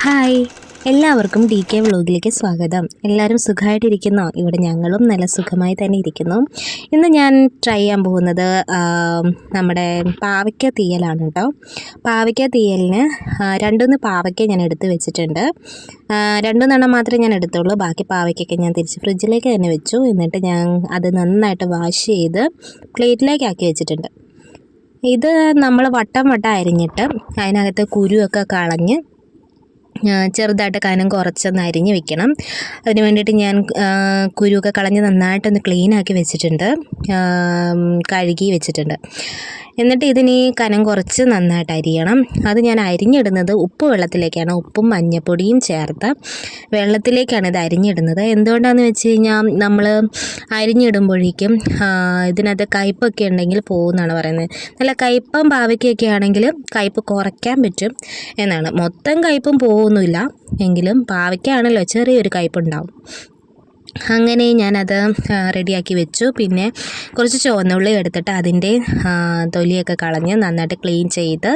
Hi, എല്ലാവർക്കും D K വ്ലോഗിലേക്ക് സ്വാഗതം. എല്ലാവരും സുഖമായിട്ടിരിക്കുന്നോ? ഇവിടെ ഞങ്ങളും നല്ല സുഖമായി തന്നെ ഇരിക്കുന്നു. ഇന്ന് ഞാൻ ട്രൈ ചെയ്യാൻ പോകുന്നത് നമ്മുടെ പാവയ്ക്ക തീയലാണ് കേട്ടോ. പാവയ്ക്ക തീയലിന് രണ്ടൂന്ന് പാവയ്ക്ക ഞാൻ എടുത്ത് വെച്ചിട്ടുണ്ട്. രണ്ടെണ്ണം മാത്രമേ ഞാൻ എടുത്തുള്ളൂ. ബാക്കി പാവയ്ക്കൊക്കെ ഞാൻ തിരിച്ച് ഫ്രിഡ്ജിലേക്ക് തന്നെ വെച്ചു. എന്നിട്ട് ഞാൻ അത് നന്നായിട്ട് വാഷ് ചെയ്ത് പ്ലേറ്റിലേക്ക് ആക്കി വെച്ചിട്ടുണ്ട്. ഇത് നമ്മൾ വട്ടം അരിഞ്ഞിട്ട് അതിനകത്ത് കുരുവൊക്കെ കളഞ്ഞ് ചെറുതായിട്ട് കനം കുറച്ചൊന്ന് അരിഞ്ഞ് വെക്കണം. അതിന് വേണ്ടിയിട്ട് ഞാൻ കുരുവൊക്കെ കളഞ്ഞ് നന്നായിട്ടൊന്ന് ക്ലീനാക്കി വെച്ചിട്ടുണ്ട്, കഴുകി വെച്ചിട്ടുണ്ട്. എന്നിട്ട് ഇതിന് കനം കുറച്ച് നന്നായിട്ട് അരിയണം. അത് ഞാൻ അരിഞ്ഞിടുന്നത് ഉപ്പ് വെള്ളത്തിലേക്കാണ്. ഉപ്പും മഞ്ഞൾപ്പൊടിയും ചേർത്ത് വെള്ളത്തിലേക്കാണ് ഇത് അരിഞ്ഞിടുന്നത്. എന്തുകൊണ്ടാണെന്ന് വെച്ച് കഴിഞ്ഞാൽ നമ്മൾ അരിഞ്ഞിടുമ്പോഴേക്കും ഇതിനകത്ത് കയ്പ്പൊക്കെ ഉണ്ടെങ്കിൽ പോകുമെന്നാണ് പറയുന്നത്. നല്ല കയ്പ്പും പാവയ്ക്കൊക്കെ ആണെങ്കിൽ കയ്പ്പ് കുറയ്ക്കാൻ പറ്റും എന്നാണ്. മൊത്തം കയ്പ്പും പോകുന്നില്ല, എങ്കിലും പാവയ്ക്കാണല്ലോ ചെറിയൊരു കയ്പ്പുണ്ടാവും. അങ്ങനെ ഞാനത് റെഡിയാക്കി വെച്ചു. പിന്നെ കുറച്ച് ചുവന്നുള്ളി എടുത്തിട്ട് അതിൻ്റെ തൊലിയൊക്കെ കളഞ്ഞ് നന്നായിട്ട് ക്ലീൻ ചെയ്ത്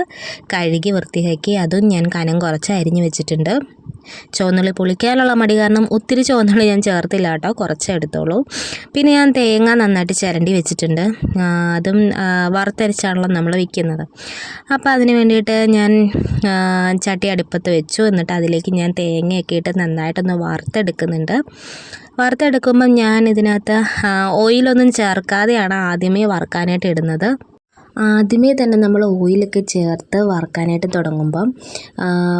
കഴുകി വൃത്തിയാക്കി അതും ഞാൻ കനം കുറച്ച് അരിഞ്ഞ് വെച്ചിട്ടുണ്ട്. ചുവന്നുള്ളി പൊളിക്കാനുള്ള മടി കാരണം ഒത്തിരി ചുവന്നുള്ളി ഞാൻ ചേർത്തില്ല കേട്ടോ, കുറച്ചേ എടുത്തോളൂ. പിന്നെ ഞാൻ തേങ്ങ നന്നായിട്ട് ചിരണ്ടി വെച്ചിട്ടുണ്ട്. അതും വറുത്തരച്ചാണല്ലോ നമ്മൾ വയ്ക്കുന്നത്. അപ്പോൾ അതിന് വേണ്ടിയിട്ട് ഞാൻ ചട്ടി അടുപ്പത്ത് വെച്ചു. എന്നിട്ട് അതിലേക്ക് ഞാൻ തേങ്ങയൊക്കെ ഇട്ട് നന്നായിട്ടൊന്ന് വറുത്തെടുക്കുന്നുണ്ട്. വറുത്തെടുക്കുമ്പം ഞാൻ ഇതിനകത്ത് ഓയിലൊന്നും ചേർക്കാതെയാണ് ആദ്യമേ വറുക്കാനായിട്ട് ഇടുന്നത്. ആദ്യമേ തന്നെ നമ്മൾ ഓയിലൊക്കെ ചേർത്ത് വറുക്കാനായിട്ട്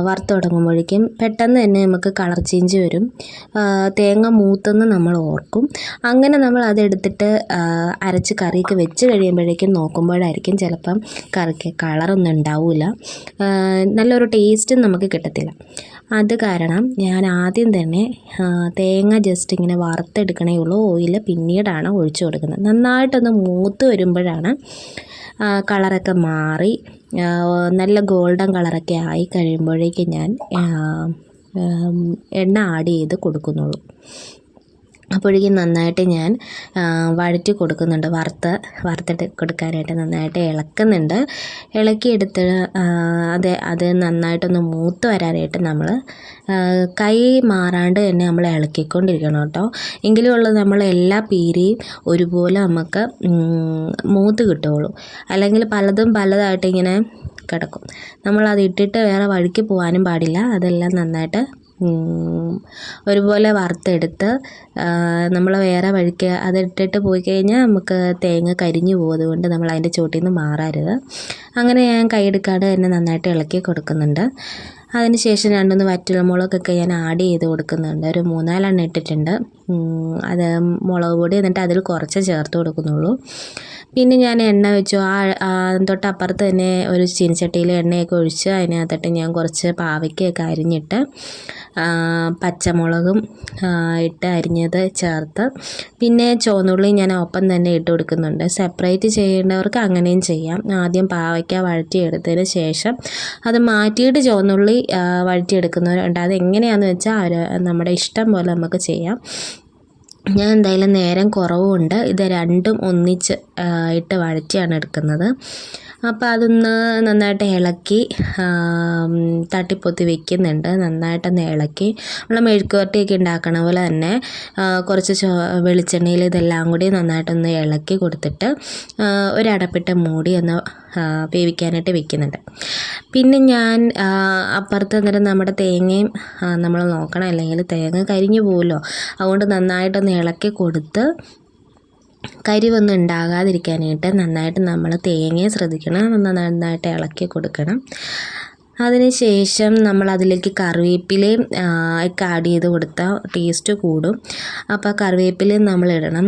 വറുത്ത് തുടങ്ങുമ്പോഴേക്കും പെട്ടെന്ന് തന്നെ നമുക്ക് കളർ ചേഞ്ച് വരും. തേങ്ങ മൂത്തെന്ന് നമ്മൾ ഓർക്കും. അങ്ങനെ നമ്മൾ അതെടുത്തിട്ട് അരച്ച് കറിയൊക്കെ വെച്ച് കഴിയുമ്പോഴേക്കും നോക്കുമ്പോഴായിരിക്കും ചിലപ്പം കറിക്ക് കളറൊന്നും ഉണ്ടാവില്ല, നല്ലൊരു ടേസ്റ്റും നമുക്ക് കിട്ടത്തില്ല. അത് കാരണം ഞാൻ ആദ്യം തന്നെ തേങ്ങ ജസ്റ്റ് ഇങ്ങനെ വറുത്തെടുക്കണേ ഉള്ളൂ. ഓയിൽ പിന്നീടാണ് ഒഴിച്ചു കൊടുക്കുന്നത്. നന്നായിട്ടൊന്ന് മൂത്ത് വരുമ്പോഴാണ് കളറൊക്കെ മാറി നല്ല ഗോൾഡൻ കളറൊക്കെ ആയി കഴിയുമ്പോഴേക്കും ഞാൻ എണ്ണ ആഡ് ചെയ്ത് കൊടുക്കുന്നുള്ളൂ. അപ്പോഴേക്കും നന്നായിട്ട് ഞാൻ വഴറ്റി കൊടുക്കുന്നുണ്ട്. വറുത്തിട്ട് കൊടുക്കാനായിട്ട് നന്നായിട്ട് ഇളക്കുന്നുണ്ട്. ഇളക്കിയെടുത്ത് അത് നന്നായിട്ടൊന്ന് മൂത്ത് വരാനായിട്ട് നമ്മൾ കൈ മാറാണ്ട് തന്നെ നമ്മൾ ഇളക്കിക്കൊണ്ടിരിക്കണം കേട്ടോ. എങ്കിലും ഉള്ളത് നമ്മൾ എല്ലാ പീരയും ഒരുപോലെ നമുക്ക് മൂത്ത് കിട്ടുകയുള്ളൂ. അല്ലെങ്കിൽ പലതായിട്ട് ഇങ്ങനെ കിടക്കും. നമ്മളത് ഇട്ടിട്ട് വേറെ വഴിക്ക് പോകാനും പാടില്ല. അതെല്ലാം നന്നായിട്ട് ഒരുപോലെ വറുത്തെടുത്ത് നമ്മൾ വേറെ വഴിക്ക് അതിട്ടിട്ട് പോയി കഴിഞ്ഞാൽ നമുക്ക് തേങ്ങ കരിഞ്ഞു പോകും. അതുകൊണ്ട് നമ്മൾ അതിൻ്റെ ചോട്ടിൽ നിന്ന് മാറരുത്. അങ്ങനെ ഞാൻ കൈയെടുക്കാതെ തന്നെ നന്നായിട്ട് ഇളക്കി കൊടുക്കുന്നുണ്ട്. അതിന് ശേഷം 2-3 വറ്റൽമുളകൊക്കെ ഞാൻ ആഡ് ചെയ്ത് കൊടുക്കുന്നുണ്ട്. ഒരു 3-4 ഇട്ടിട്ടുണ്ട്. അത് മുളക് പൊടി എന്നിട്ട് അതിൽ കുറച്ച് ചേർത്ത് കൊടുക്കുന്നുള്ളൂ. പിന്നെ ഞാൻ എണ്ണ വെച്ചു. തൊട്ടപ്പുറത്ത് തന്നെ ഒരു ചീനച്ചട്ടിയിൽ എണ്ണയൊക്കെ ഒഴിച്ച് അതിനകത്തിട്ട് ഞാൻ കുറച്ച് പാവയ്ക്കൊക്കെ അരിഞ്ഞിട്ട് പച്ചമുളകും ഇട്ട് അരിഞ്ഞത് ചേർത്ത് പിന്നെ ചുവന്നുള്ളി ഞാൻ ഒപ്പം തന്നെ ഇട്ട് കൊടുക്കുന്നുണ്ട്. സെപ്പറേറ്റ് ചെയ്യേണ്ടവർക്ക് അങ്ങനെയും ചെയ്യാം. ആദ്യം പാവയ്ക്ക വഴറ്റിയെടുത്തതിന് ശേഷം അത് മാറ്റിയിട്ട് ചുവന്നുള്ളി വഴറ്റിയെടുക്കുന്നവരുണ്ട്. അതെങ്ങനെയാണെന്ന് വെച്ചാൽ നമ്മുടെ ഇഷ്ടം പോലെ നമുക്ക് ചെയ്യാം. ഞാൻ എന്തായാലും നേരം കുറവുണ്ട്. ഇത് രണ്ടും ഒന്നിച്ച് ഇട്ട് വഴറ്റിയാണ് എടുക്കുന്നത്. അപ്പോൾ അതൊന്ന് നന്നായിട്ട് ഇളക്കി തട്ടിപ്പൊത്തി വെക്കുന്നുണ്ട്. നന്നായിട്ടൊന്ന് ഇളക്കി നമ്മൾ മെഴുക്കുവരട്ടിയൊക്കെ ഉണ്ടാക്കണ പോലെ തന്നെ കുറച്ച് വെളിച്ചെണ്ണയിൽ ഇതെല്ലാം കൂടി നന്നായിട്ടൊന്ന് ഇളക്കി കൊടുത്തിട്ട് ഒരടപ്പിട്ട് മൂടി ഒന്ന് വേവിക്കാനായിട്ട് വെക്കുന്നുണ്ട്. പിന്നെ ഞാൻ അപ്പുറത്ത് അന്നേരം നമ്മുടെ തേങ്ങയും നമ്മൾ നോക്കണം, അല്ലെങ്കിൽ തേങ്ങ കരിഞ്ഞു പോകുമല്ലോ. അതുകൊണ്ട് നന്നായിട്ടൊന്ന് ഇളക്കി കൊടുത്ത് കരിവൊന്നും ഉണ്ടാകാതിരിക്കാനായിട്ട് നന്നായിട്ട് നമ്മൾ തേങ്ങയെ ശ്രദ്ധിക്കണം. നന്നായിട്ട് ഇളക്കി കൊടുക്കണം. അതിന് ശേഷം നമ്മൾ അതിലേക്ക് കറിവേപ്പിലയും ഒക്കെ ആഡ് ചെയ്ത് കൊടുത്താൽ ടേസ്റ്റ് കൂടും. അപ്പോൾ കറിവേപ്പിലയും നമ്മൾ ഇടണം.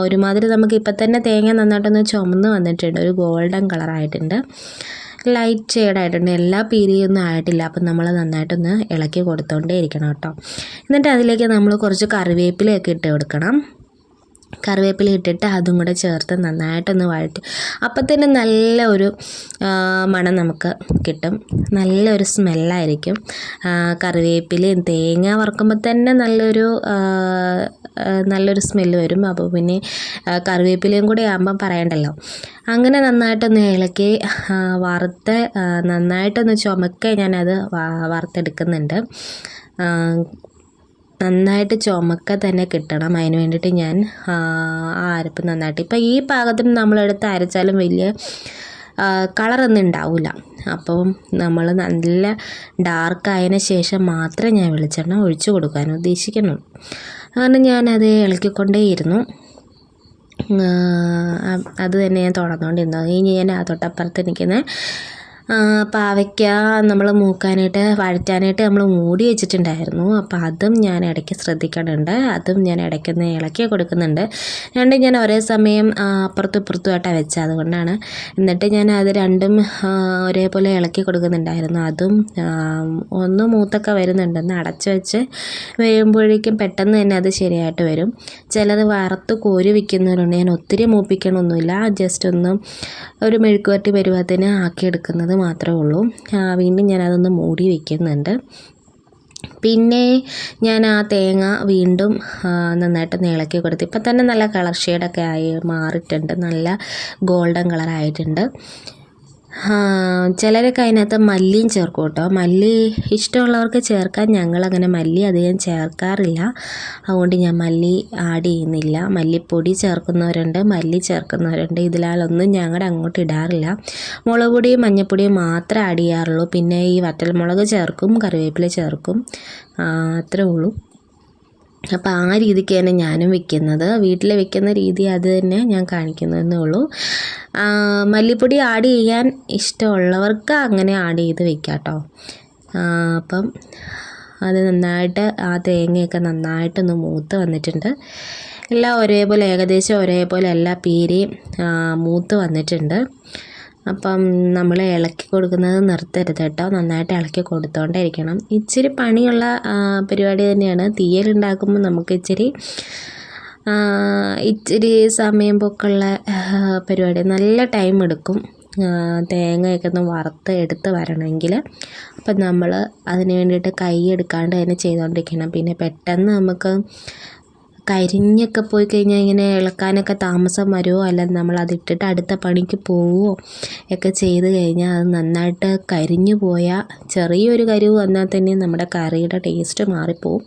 ഒരുമാതിരി നമുക്ക് ഇപ്പം തന്നെ തേങ്ങ നന്നായിട്ടൊന്ന് ചുമന്ന് വന്നിട്ടുണ്ട്. ഒരു ഗോൾഡൻ കളറായിട്ടുണ്ട്, ലൈറ്റ് ഷെയ്ഡായിട്ടുണ്ട്. എല്ലാ പീരിയൊന്നും ആയിട്ടില്ല. അപ്പം നമ്മൾ നന്നായിട്ടൊന്ന് ഇളക്കി കൊടുത്തോണ്ടേ ഇരിക്കണം കേട്ടോ. എന്നിട്ട് അതിലേക്ക് നമ്മൾ കുറച്ച് കറിവേപ്പിലയൊക്കെ ഇട്ട് കൊടുക്കണം. കറിവേപ്പില ഇട്ടിട്ട് അതും കൂടെ ചേർത്ത് നന്നായിട്ടൊന്ന് വഴറ്റി അപ്പം തന്നെ നല്ല ഒരു മണം നമുക്ക് കിട്ടും. നല്ലൊരു സ്മെല്ലായിരിക്കും. കറിവേപ്പിലയും തേങ്ങ വറുക്കുമ്പോൾ തന്നെ നല്ലൊരു സ്മെല്ല് വരും. അപ്പോൾ പിന്നെ കറിവേപ്പിലയും കൂടെ ആകുമ്പം പറയണ്ടല്ലോ. അങ്ങനെ നന്നായിട്ടൊന്ന് ഇളക്കി വറുത്ത് നന്നായിട്ടൊന്ന് ചുമക്കെ ഞാനത് വറുത്തെടുക്കുന്നുണ്ട്. നന്നായിട്ട് ചുമക്ക തന്നെ കിട്ടണം. അതിന് വേണ്ടിയിട്ട് ഞാൻ ആ അരപ്പ് നന്നായിട്ട് ഇപ്പം ഈ പാകത്തിന് നമ്മളെടുത്ത് അരച്ചാലും വലിയ കളറൊന്നും ഉണ്ടാവില്ല. അപ്പം നമ്മൾ നല്ല ഡാർക്കായതിന് ശേഷം മാത്രമേ ഞാൻ വെളിച്ചെണ്ണ ഒഴിച്ചു കൊടുക്കാൻ ഉദ്ദേശിക്കുന്നുള്ളൂ. കാരണം ഞാനത് ഇളക്കിക്കൊണ്ടേയിരുന്നു. അത് തന്നെ ഞാൻ തുടർന്നുകൊണ്ടിരുന്നത്. ഇനി ഞാൻ തൊട്ടപ്പുറത്ത് നിൽക്കുന്ന പാവയ്ക്ക നമ്മൾ വഴറ്റാനായിട്ട് നമ്മൾ മൂടി വെച്ചിട്ടുണ്ടായിരുന്നു. അപ്പോൾ അതും ഞാൻ ഇടയ്ക്ക് ശ്രദ്ധിക്കുന്നുണ്ട്. അതും ഞാൻ ഇടയ്ക്കൊന്ന് ഇളക്കി കൊടുക്കുന്നുണ്ട്. രണ്ടും ഞാൻ ഒരേ സമയം അപ്പുറത്തും ഇപ്പുറത്തുമായിട്ടാണ് വെച്ചത്, അതുകൊണ്ടാണ്. എന്നിട്ട് ഞാൻ അത് രണ്ടും ഒരേപോലെ ഇളക്കി കൊടുക്കുന്നുണ്ടായിരുന്നു. അതും ഒന്ന് മൂത്തൊക്കെ വരുന്നുണ്ടെന്ന് അടച്ച് വെച്ച് വേകുമ്പോഴേക്കും പെട്ടെന്ന് തന്നെ അത് ശരിയായിട്ട് വരും. ചിലത് വറുത്ത് കോരി വയ്ക്കുന്നവരുണ്ട്. ഞാൻ ഒത്തിരി മൂപ്പിക്കണമൊന്നുമില്ല, ജസ്റ്റ് ഒന്ന് ഒരു മെഴുക്കുവരട്ടി പരുവത്തിന് ആക്കിയെടുക്കുന്നത് മാത്രമേ ഉള്ളൂ. വീണ്ടും ഞാനതൊന്ന് മൂടി വയ്ക്കുന്നുണ്ട്. പിന്നെ ഞാൻ ആ തേങ്ങ വീണ്ടും നന്നായിട്ടൊന്ന് ഇളക്കി കൊടുത്ത് ഇപ്പം തന്നെ നല്ല കളർ ഷെയ്ഡൊക്കെ ആയി മാറിയിട്ടുണ്ട്. നല്ല ഗോൾഡൻ കളറായിട്ടുണ്ട്. ചിലരൊക്കെ അതിനകത്ത് മല്ലിയും ചേർക്കും കേട്ടോ. മല്ലി ഇഷ്ടമുള്ളവർക്ക് ചേർക്കാൻ. ഞങ്ങളങ്ങനെ മല്ലി അധികം ചേർക്കാറില്ല, അതുകൊണ്ട് ഞാൻ മല്ലി ആഡ് ചെയ്യുന്നില്ല. മല്ലിപ്പൊടി ചേർക്കുന്നവരുണ്ട്, മല്ലി ചേർക്കുന്നവരുണ്ട്. ഇതിലാലൊന്നും ഞങ്ങളുടെ അങ്ങോട്ട് ഇടാറില്ല. മുളക് പൊടിയും മഞ്ഞൾപ്പൊടിയും മാത്രമേ ആഡ് ചെയ്യാറുള്ളൂ. പിന്നെ ഈ വറ്റൽമുളക് ചേർക്കും, കറിവേപ്പില ചേർക്കും, അത്രേ ഉള്ളൂ. അപ്പോൾ ആ രീതിക്ക് തന്നെ ഞാനും വെക്കുന്നത്. വീട്ടിൽ വെക്കുന്ന രീതി അത് തന്നെ ഞാൻ കാണിക്കുന്നതെന്നേ ഉള്ളൂ. മല്ലിപ്പൊടി ആഡ് ചെയ്യാൻ ഇഷ്ടമുള്ളവർക്ക് അങ്ങനെ ആഡ് ചെയ്ത് വെക്കാം കേട്ടോ. അപ്പം അത് നന്നായിട്ട് ആ തേങ്ങയൊക്കെ നന്നായിട്ടൊന്ന് മൂത്ത് വന്നിട്ടുണ്ട്. എല്ലാം ഒരേപോലെ, ഏകദേശം ഒരേപോലെ എല്ലാ പീരയും മൂത്ത് വന്നിട്ടുണ്ട്. അപ്പം നമ്മൾ ഇളക്കി കൊടുക്കുന്നത് നിർത്തരുത് കേട്ടോ. നന്നായിട്ട് ഇളക്കി കൊടുത്തോണ്ടേ ഇരിക്കണം. ഇച്ചിരി പണിയുള്ള പരിപാടി തന്നെയാണ്. തീയലുണ്ടാക്കുമ്പോൾ നമുക്ക് ഇച്ചിരി സമയം പൊക്കുള്ള പരിപാടി. നല്ല ടൈം എടുക്കും തേങ്ങയൊക്കെ ഒന്ന് വറുത്ത് എടുത്ത് വരണമെങ്കിൽ. അപ്പം നമ്മൾ അതിന് വേണ്ടിയിട്ട് കൈ എടുക്കാണ്ട് തന്നെ ചെയ്തുകൊണ്ടിരിക്കണം. പിന്നെ പെട്ടെന്ന് നമുക്ക് കരിഞ്ഞൊക്കെ പോയി കഴിഞ്ഞാൽ ഇങ്ങനെ ഇളക്കാനൊക്കെ താമസം വരുമോ, അല്ല നമ്മളതിട്ടിട്ട് അടുത്ത പണിക്ക് പോവുമോ ഒക്കെ ചെയ്ത് കഴിഞ്ഞാൽ അത് നന്നായിട്ട് കരിഞ്ഞു പോയാൽ, ചെറിയൊരു കരിവ് വന്നാൽ തന്നെ നമ്മുടെ കറിയുടെ ടേസ്റ്റ് മാറിപ്പോവും.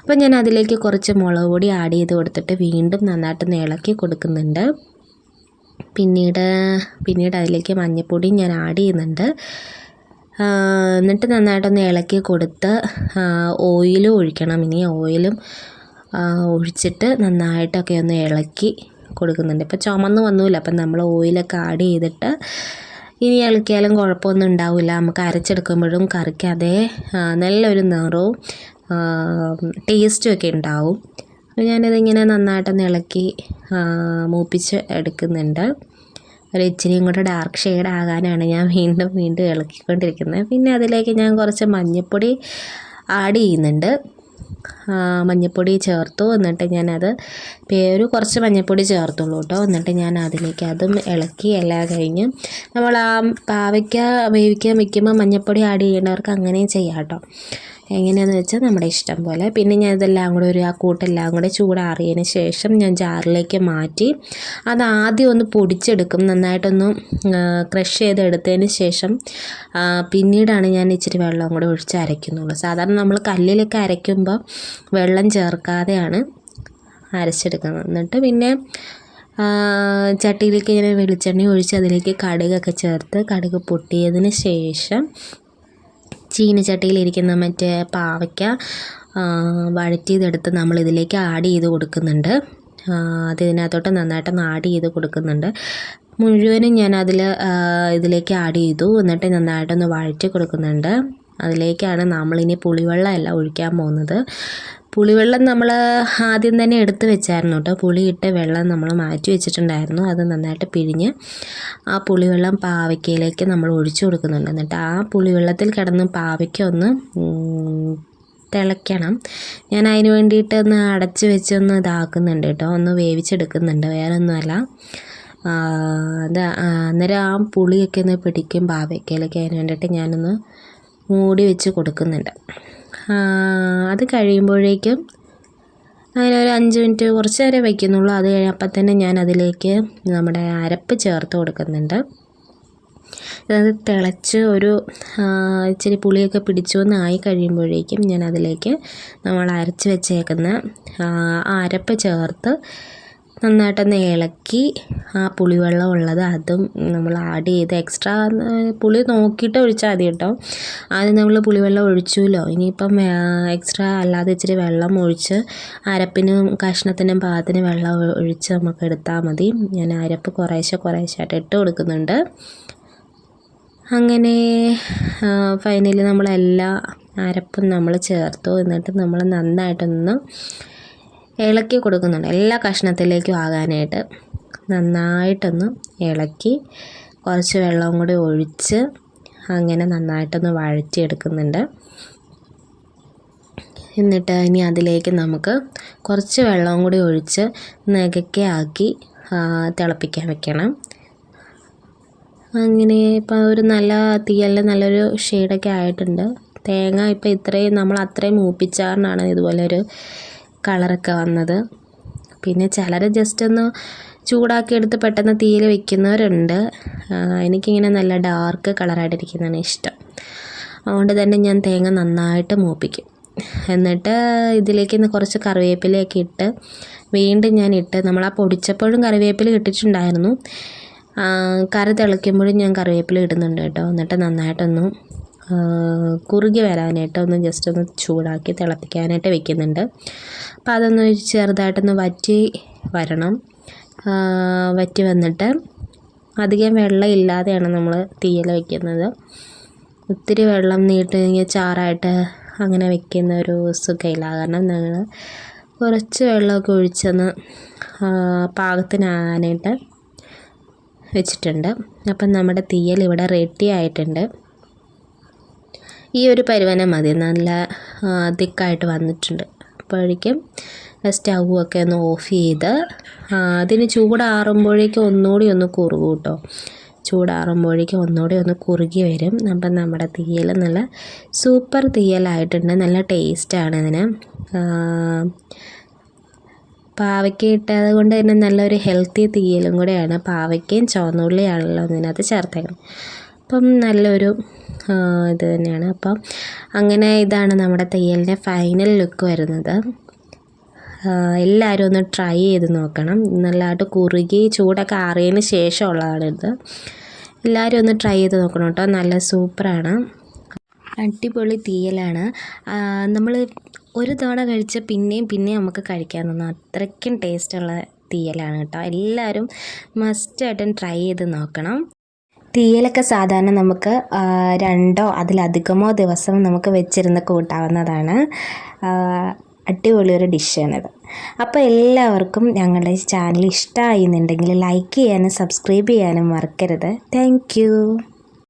അപ്പം ഞാൻ അതിലേക്ക് കുറച്ച് മുളക് പൊടി ആഡ് ചെയ്ത് കൊടുത്തിട്ട് വീണ്ടും നന്നായിട്ടൊന്ന് ഇളക്കി കൊടുക്കുന്നുണ്ട്. പിന്നീട് അതിലേക്ക് മഞ്ഞൾപ്പൊടിയും ഞാൻ ആഡ് ചെയ്യുന്നുണ്ട്. എന്നിട്ട് നന്നായിട്ടൊന്ന് ഇളക്കി കൊടുത്ത് ഓയിലും ഒഴിക്കണം. ഇനി ഓയിലും ഒഴിച്ചിട്ട് നന്നായിട്ടൊക്കെ ഒന്ന് ഇളക്കി കൊടുക്കുന്നുണ്ട്. ഇപ്പോൾ ചുമന്ന് വന്നില്ല. അപ്പം നമ്മൾ ഓയിലൊക്കെ ആഡ് ചെയ്തിട്ട് ഇനി ഇളക്കിയാലും കുഴപ്പമൊന്നും ഉണ്ടാവില്ല. നമുക്ക് അരച്ചെടുക്കുമ്പോഴും കറിക്ക് അതേ നല്ലൊരു നിറവും ടേസ്റ്റും ഒക്കെ ഉണ്ടാവും. അപ്പോൾ ഞാനിതിങ്ങനെ നന്നായിട്ടൊന്ന് ഇളക്കി മൂപ്പിച്ച് എടുക്കുന്നുണ്ട്. ഒരു ഇച്ചിരിയും കൂടെ ഡാർക്ക് ഷെയ്ഡ് ആകാനാണ് ഞാൻ വീണ്ടും ഇളക്കിക്കൊണ്ടിരിക്കുന്നത്. പിന്നെ അതിലേക്ക് ഞാൻ കുറച്ച് മഞ്ഞൾപ്പൊടി ആഡ് ചെയ്യുന്നുണ്ട്. മഞ്ഞൾപ്പൊടി ചേർത്തു. എന്നിട്ട് ഞാനത് കുറച്ച് മഞ്ഞൾപ്പൊടി ചേർത്തുള്ളൂ കേട്ടോ. എന്നിട്ട് ഞാൻ അതിലേക്ക് അതും ഇളക്കി എല്ലാം കഴിഞ്ഞ് നമ്മൾ ആ പാവയ്ക്ക വേവിക്കാൻ വെക്കുമ്പോൾ മഞ്ഞൾപ്പൊടി ആഡ് ചെയ്യേണ്ടവർക്ക് അങ്ങനെയും ചെയ്യാം കേട്ടോ. എങ്ങനെയാണെന്ന് വെച്ചാൽ നമ്മുടെ ഇഷ്ടം പോലെ. പിന്നെ ഞാൻ ഇതെല്ലാം കൂടെ ആ കൂട്ടെല്ലാം കൂടെ ചൂടാറിയതിന് ശേഷം ഞാൻ ജാറിലേക്ക് മാറ്റി അത് ആദ്യം ഒന്ന് പൊടിച്ചെടുക്കും. നന്നായിട്ടൊന്ന് ക്രഷ് ചെയ്തെടുത്തതിന് ശേഷം പിന്നീടാണ് ഞാൻ ഇച്ചിരി വെള്ളം കൂടെ ഒഴിച്ച് അരയ്ക്കുന്നുള്ളൂ. സാധാരണ നമ്മൾ കല്ലിലൊക്കെ അരയ്ക്കുമ്പോൾ വെള്ളം ചേർക്കാതെയാണ് അരച്ചെടുക്കുന്നത്. എന്നിട്ട് പിന്നെ ചട്ടിയിലേക്ക് ഇങ്ങനെ വെളിച്ചെണ്ണ ഒഴിച്ച് അതിലേക്ക് കടുകൊക്കെ ചേർത്ത് കടുക് പൊട്ടിയതിന് ശേഷം ചീനച്ചട്ടിയിലിരിക്കുന്ന മറ്റേ പാവയ്ക്ക വഴറ്റിയതെടുത്ത് നമ്മളിതിലേക്ക് ആഡ് ചെയ്ത് കൊടുക്കുന്നുണ്ട്. അത് ഇതിനകത്തോട്ട് നന്നായിട്ടൊന്ന് ആഡ് ചെയ്ത് കൊടുക്കുന്നുണ്ട്. മുഴുവനും ഞാൻ ഇതിലേക്ക് ആഡ് ചെയ്തു. എന്നിട്ട് നന്നായിട്ടൊന്ന് വഴറ്റി കൊടുക്കുന്നുണ്ട്. അതിലേക്കാണ് നമ്മളിനി പുളിവെള്ളമല്ല ഒഴിക്കാൻ പോകുന്നത്. പുളിവെള്ളം നമ്മൾ ആദ്യം തന്നെ എടുത്ത് വെച്ചായിരുന്നു കേട്ടോ. പുളിയിട്ട വെള്ളം നമ്മൾ മാറ്റി വെച്ചിട്ടുണ്ടായിരുന്നു. അത് നന്നായിട്ട് പിഴിഞ്ഞ് ആ പുളിവെള്ളം പാവയ്ക്കയിലേക്ക് നമ്മൾ ഒഴിച്ചു കൊടുക്കുന്നുണ്ട്. എന്നിട്ട് ആ പുളിവെള്ളത്തിൽ കിടന്ന് പാവയ്ക്ക ഒന്ന് തിളയ്ക്കണം. ഞാൻ അതിന് വേണ്ടിയിട്ട് ഒന്ന് അടച്ച് വെച്ച് ഒന്ന് ഇതാക്കുന്നുണ്ട് കേട്ടോ, ഒന്ന് വേവിച്ചെടുക്കുന്നുണ്ട്, വേറെ ഒന്നുമല്ല. അന്നേരം ആ പുളിയൊക്കെ ഒന്ന് പിടിക്കും പാവയ്ക്കയിലൊക്കെ, അതിന് വേണ്ടിയിട്ട് ഞാനൊന്ന് മൂടി വെച്ച് കൊടുക്കുന്നുണ്ട്. അത് കഴിയുമ്പോഴേക്കും അതിനൊരു 5 മിനിറ്റ് കുറച്ച് നേരം വയ്ക്കുന്നുള്ളൂ. അത് കഴിഞ്ഞപ്പോൾ തന്നെ ഞാൻ അതിലേക്ക് നമ്മുടെ അരപ്പ് ചേർത്ത് കൊടുക്കുന്നുണ്ട്. അത് തിളച്ച് ഒരു ഇച്ചിരി പുളിയൊക്കെ പിടിച്ചൊന്നായി കഴിയുമ്പോഴേക്കും ഞാൻ അതിലേക്ക് നമ്മൾ അരച്ച് വെച്ചേക്കുന്ന അരപ്പ് ചേർത്ത് നന്നായിട്ടൊന്ന് ഇളക്കി, ആ പുളിവെള്ളം ഉള്ളത് അതും നമ്മൾ ആഡ് ചെയ്ത് എക്സ്ട്രാ പുളി നോക്കിയിട്ട് ഒഴിച്ചാൽ മതി കേട്ടോ. ആദ്യം നമ്മൾ പുളിവെള്ളം ഒഴിച്ചുല്ലോ, ഇനിയിപ്പം എക്സ്ട്രാ അല്ലാതെ ഇച്ചിരി വെള്ളം ഒഴിച്ച് അരപ്പിനും കഷ്ണത്തിനും പാകത്തിന് വെള്ളം ഒഴിച്ച് നമുക്ക് എടുത്താൽ മതി. ഞാൻ അരപ്പ് കുറേശ്ശായിട്ട് ഇട്ട് കൊടുക്കുന്നുണ്ട്. അങ്ങനെ ഫൈനലി നമ്മളെല്ലാ അരപ്പും നമ്മൾ ചേർത്തു. എന്നിട്ട് നമ്മൾ നന്നായിട്ടൊന്ന് ഇളക്കി കൊടുക്കുന്നുണ്ട്, എല്ലാ കഷ്ണത്തിലേക്കും ആകാനായിട്ട് നന്നായിട്ടൊന്ന് ഇളക്കി കുറച്ച് വെള്ളം കൂടി ഒഴിച്ച് അങ്ങനെ നന്നായിട്ടൊന്ന് വഴറ്റിയെടുക്കുന്നുണ്ട്. എന്നിട്ട് ഇനി അതിലേക്ക് നമുക്ക് കുറച്ച് വെള്ളം കൂടി ഒഴിച്ച് നെകക്കെ ആക്കി തിളപ്പിക്കാൻ വെക്കണം. അങ്ങനെ ഇപ്പോൾ ഒരു നല്ല തീയലിൽ നല്ലൊരു ഷെയ്ഡൊക്കെ ആയിട്ടുണ്ട്. തേങ്ങ ഇപ്പോൾ ഇത്രയും നമ്മൾ അത്രയും മൂപ്പിച്ചാറിനാണ് ഇതുപോലൊരു കളറൊക്കെ വന്നത്. പിന്നെ ചിലർ ജസ്റ്റ് ഒന്ന് ചൂടാക്കി എടുത്ത് പെട്ടെന്ന് തീയിൽ വെക്കുന്നവരുണ്ട്. എനിക്കിങ്ങനെ നല്ല ഡാർക്ക് കളറായിട്ടിരിക്കുന്നതാണ് ഇഷ്ടം. അതുകൊണ്ട് തന്നെ ഞാൻ തേങ്ങ നന്നായിട്ട് മൂപ്പിക്കും. എന്നിട്ട് ഇതിലേക്ക് കുറച്ച് കറിവേപ്പിലയൊക്കെ ഇട്ട് വീണ്ടും ഞാൻ നമ്മൾ ആ പൊടിച്ചപ്പോഴും കറിവേപ്പില ഇട്ടിട്ടുണ്ടായിരുന്നു. കറി തിളയ്ക്കുമ്പോഴും ഞാൻ കറിവേപ്പില ഇടുന്നുണ്ട് കേട്ടോ. എന്നിട്ട് നന്നായിട്ടൊന്ന് കുറുകി വരാനായിട്ട് ഒന്ന് ജസ്റ്റ് ഒന്ന് ചൂടാക്കി തിളപ്പിക്കാനായിട്ട് വെക്കുന്നുണ്ട്. അപ്പോൾ അതൊന്ന് ചെറുതായിട്ടൊന്ന് വറ്റി വരണം. വറ്റി വന്നിട്ട് അധികം വെള്ളം ഇല്ലാതെയാണ് നമ്മൾ തീയിൽ വയ്ക്കുന്നത്. ഒത്തിരി വെള്ളം നീട്ട് ചാറായിട്ട് അങ്ങനെ വെക്കുന്ന ഒരു സുഖമില്ല. കാരണം ഞങ്ങൾ കുറച്ച് വെള്ളമൊക്കെ ഒഴിച്ചൊന്ന് പാകത്തിനാകാനായിട്ട് വെച്ചിട്ടുണ്ട്. അപ്പം നമ്മുടെ തീയൽ ഇവിടെ റെഡി ആയിട്ടുണ്ട്. ഈ ഒരു പരുവനം മതി, നല്ല തിക്കായിട്ട് വന്നിട്ടുണ്ട്. അപ്പോഴേക്കും സ്റ്റൗവൊക്കെ ഒന്ന് ഓഫ് ചെയ്ത് അതിന് ചൂടാറുമ്പോഴേക്കും ഒന്നുകൂടി ഒന്ന് കുറുകും കേട്ടോ. ചൂടാറുമ്പോഴേക്കും ഒന്നുകൂടി ഒന്ന് കുറുകി വരും. അപ്പം നമ്മുടെ തീയൽ നല്ല സൂപ്പർ തീയലായിട്ടുണ്ട്. നല്ല ടേസ്റ്റാണ് ഇതിന്. പാവയ്ക്ക ഇട്ടത് കൊണ്ട് തന്നെ നല്ലൊരു ഹെൽത്തി തീയലും കൂടെയാണ്. പാവയ്ക്കയും ചുവന്നുള്ളിയാണല്ലോ ഇതിനകത്ത് ചേർത്തേക്കുന്നത്. അപ്പം നല്ലൊരു ഇത് തന്നെയാണ്. അപ്പം അങ്ങനെ ഇതാണ് നമ്മുടെ തീയലിൻ്റെ ഫൈനൽ ലുക്ക് വരുന്നത്. എല്ലാവരും ഒന്ന് ട്രൈ ചെയ്ത് നോക്കണം. നല്ലതായിട്ട് കുറുകി ചൂടൊക്കെ ആറിയതിന് ശേഷമുള്ളതാണിത്. എല്ലാവരും ഒന്ന് ട്രൈ ചെയ്ത് നോക്കണം കേട്ടോ. നല്ല സൂപ്പറാണ്, അടിപൊളി തീയലാണ്. നമ്മൾ ഒരു തവണ കഴിച്ച പിന്നെയും നമുക്ക് കഴിക്കാൻ തോന്നും, അത്രയ്ക്കും ടേസ്റ്റുള്ള തീയലാണ് കേട്ടോ. എല്ലാവരും മസ്റ്റായിട്ടും ട്രൈ ചെയ്ത് നോക്കണം. തീയലൊക്കെ സാധാരണ നമുക്ക് 2 അതിലധികമോ ദിവസം നമുക്ക് വെച്ചിരുന്ന് കൂട്ടാവുന്നതാണ്. അടിപൊളി ഒരു ഡിഷാണിത്. അപ്പോൾ എല്ലാവർക്കും ഞങ്ങളുടെ ചാനൽ ഇഷ്ടമായി എന്നുണ്ടെങ്കിൽ ലൈക്ക് ചെയ്യാനും സബ്സ്ക്രൈബ് ചെയ്യാനും മറക്കരുത്. താങ്ക്